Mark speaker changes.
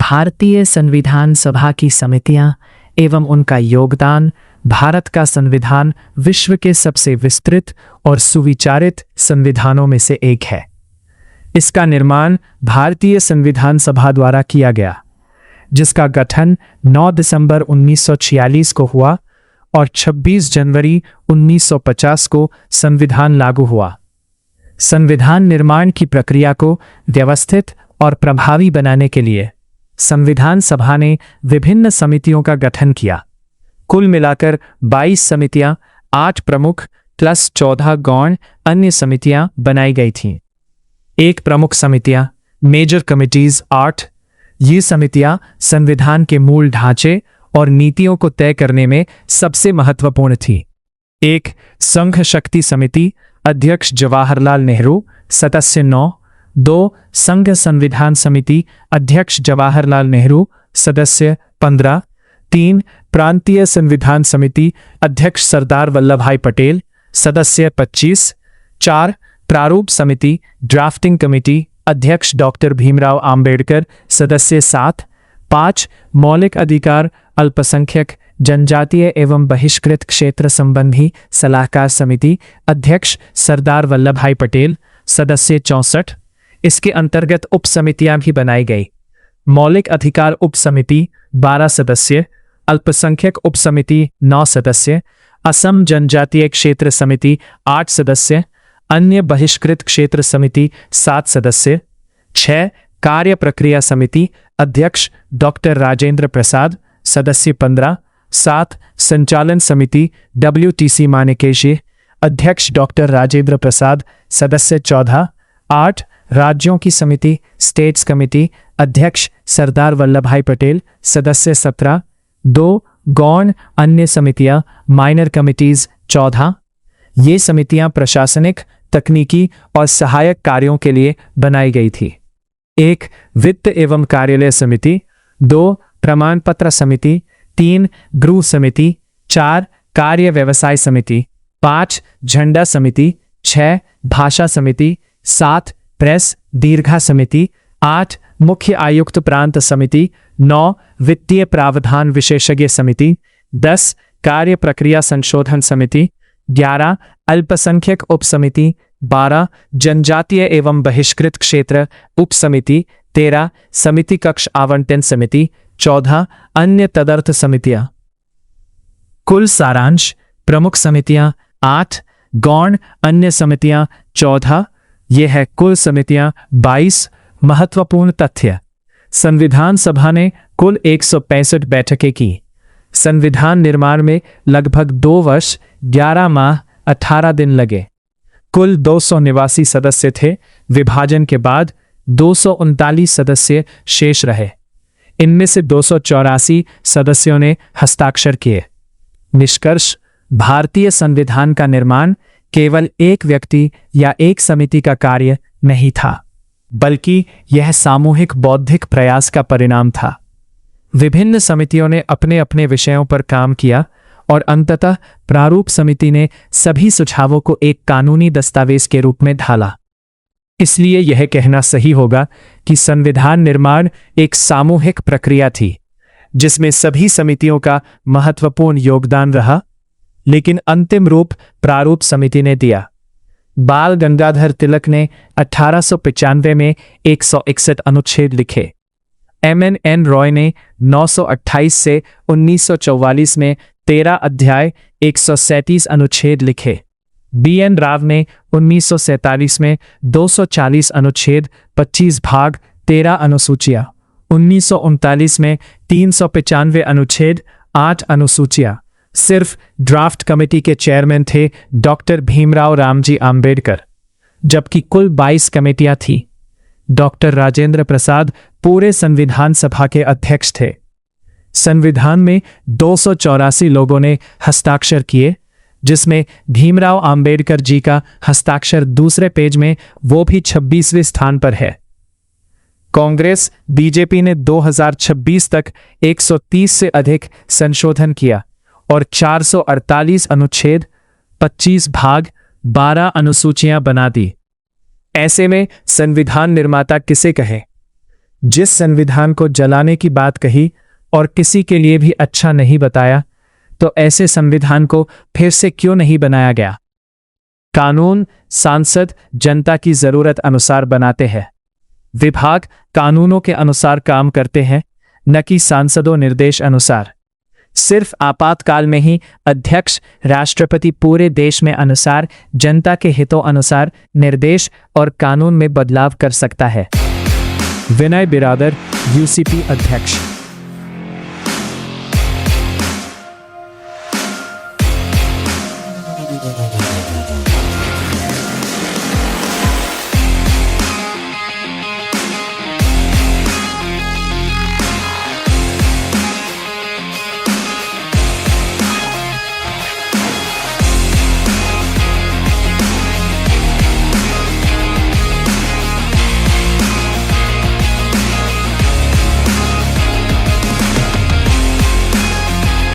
Speaker 1: भारतीय संविधान सभा की समितियां एवं उनका योगदान। भारत का संविधान विश्व के सबसे विस्तृत और सुविचारित संविधानों में से एक है। इसका निर्माण भारतीय संविधान सभा द्वारा किया गया, जिसका गठन 9 दिसंबर 1946 को हुआ और 26 जनवरी 1950 को संविधान लागू हुआ। संविधान निर्माण की प्रक्रिया को व्यवस्थित और प्रभावी बनाने के लिए संविधान सभा ने विभिन्न समितियों का गठन किया। कुल मिलाकर 22 समितियां, 8 प्रमुख प्लस 14 गौण अन्य समितियां बनाई गई थीं। एक प्रमुख समितियां मेजर कमिटीज 8। ये समितियां संविधान के मूल ढांचे और नीतियों को तय करने में सबसे महत्वपूर्ण थी। एक संघ शक्ति समिति, अध्यक्ष जवाहरलाल नेहरू, सदस्य 9। 2 संघ संविधान समिति, अध्यक्ष जवाहरलाल नेहरू, सदस्य 15। 3 प्रांतीय संविधान समिति, अध्यक्ष सरदार वल्लभभाई पटेल, सदस्य 25। 4 प्रारूप समिति, ड्राफ्टिंग कमेटी, अध्यक्ष डॉक्टर भीमराव आंबेडकर, सदस्य 7। 5 मौलिक अधिकार, अल्पसंख्यक, जनजातीय एवं बहिष्कृत क्षेत्र संबंधी सलाहकार समिति, अध्यक्ष सरदार वल्लभभाई पटेल, सदस्य 64। इसके अंतर्गत उप समितियां भी बनाई गई। मौलिक अधिकार उप समिति 12 सदस्य, अल्पसंख्यक उप समिति 9 सदस्य, असम जनजातीय क्षेत्र समिति 8 सदस्य, अन्य बहिष्कृत क्षेत्र समिति 7 सदस्य। 6 कार्य प्रक्रिया समिति, अध्यक्ष डॉक्टर राजेंद्र प्रसाद, सदस्य 15। 7 संचालन समिति, WTC मानेकशॉ, अध्यक्ष डॉक्टर राजेंद्र प्रसाद, सदस्य 14। 8 राज्यों की समिति, स्टेट्स कमेटी, अध्यक्ष सरदार वल्लभभाई पटेल, सदस्य 17। 2 गौण अन्य समितियां, माइनर कमिटीज 14। ये समितियां प्रशासनिक, तकनीकी और सहायक कार्यों के लिए बनाई गई थी। 1 वित्त एवं कार्यालय समिति, 2 प्रमाण पत्र समिति, 3 गृह समिति, 4 कार्य व्यवसाय समिति, 5 झंडा समिति, 6 भाषा समिति, 7 प्रेस दीर्घा समिति, 8 मुख्य आयुक्त प्रांत समिति, 9 वित्तीय प्रावधान विशेषज्ञ समिति, 10 कार्य प्रक्रिया संशोधन समिति, 11 अल्पसंख्यक उप समिति, 12 जनजातीय एवं बहिष्कृत क्षेत्र उप समिति, 13 समिति कक्ष आवंटन समिति, 14 अन्य तदर्थ समितियां। कुल सारांश: प्रमुख समितियां 8, गौण अन्य समितियां 14। यह है कुल समितियां 22। महत्वपूर्ण तथ्य: संविधान सभा ने कुल 165 बैठकें की। संविधान निर्माण में लगभग 2 वर्ष 11 माह 18 दिन लगे। कुल 289 सदस्य थे। विभाजन के बाद 239 सदस्य शेष रहे। इनमें से 284 सदस्यों ने हस्ताक्षर किए। निष्कर्ष: भारतीय संविधान का निर्माण केवल एक व्यक्ति या एक समिति का कार्य नहीं था, बल्कि यह सामूहिक बौद्धिक प्रयास का परिणाम था। विभिन्न समितियों ने अपने अपने विषयों पर काम किया और अंततः प्रारूप समिति ने सभी सुझावों को एक कानूनी दस्तावेज के रूप में ढाला। इसलिए यह कहना सही होगा कि संविधान निर्माण एक सामूहिक प्रक्रिया थी, जिसमें सभी समितियों का महत्वपूर्ण योगदान रहा, लेकिन अंतिम रूप प्रारूप समिति ने दिया। बाल गंगाधर तिलक ने 1895 में 161 अनुच्छेद लिखे। MNN रॉय ने 928 से 1944 में 13 अध्याय 137 अनुच्छेद लिखे। BN राव ने 1947 में 240 अनुच्छेद 25 भाग 13 अनुसूचियां, 1939 में 395 अनुच्छेद 8 अनुसूचियां। सिर्फ ड्राफ्ट कमेटी के चेयरमैन थे डॉक्टर भीमराव रामजी आंबेडकर, जबकि कुल 22 कमेटियां थीं। डॉक्टर राजेंद्र प्रसाद पूरे संविधान सभा के अध्यक्ष थे। संविधान में 284 लोगों ने हस्ताक्षर किए, जिसमें भीमराव आंबेडकर जी का हस्ताक्षर दूसरे पेज में, वो भी 26वें स्थान पर है। कांग्रेस बीजेपी ने 2026 तक 130 से अधिक संशोधन किया और 448 अनुच्छेद 25 भाग 12 अनुसूचियां बना दी। ऐसे में संविधान निर्माता किसे कहें? जिस संविधान को जलाने की बात कही और किसी के लिए भी अच्छा नहीं बताया, तो ऐसे संविधान को फिर से क्यों नहीं बनाया गया? कानून सांसद जनता की जरूरत अनुसार बनाते हैं। विभाग कानूनों के अनुसार काम करते हैं, न कि सांसदों निर्देश अनुसार। सिर्फ आपातकाल में ही अध्यक्ष राष्ट्रपति पूरे देश में अनुसार जनता के हितों अनुसार निर्देश और कानून में बदलाव कर सकता है। विनय बिरादर, यूसीपी अध्यक्ष।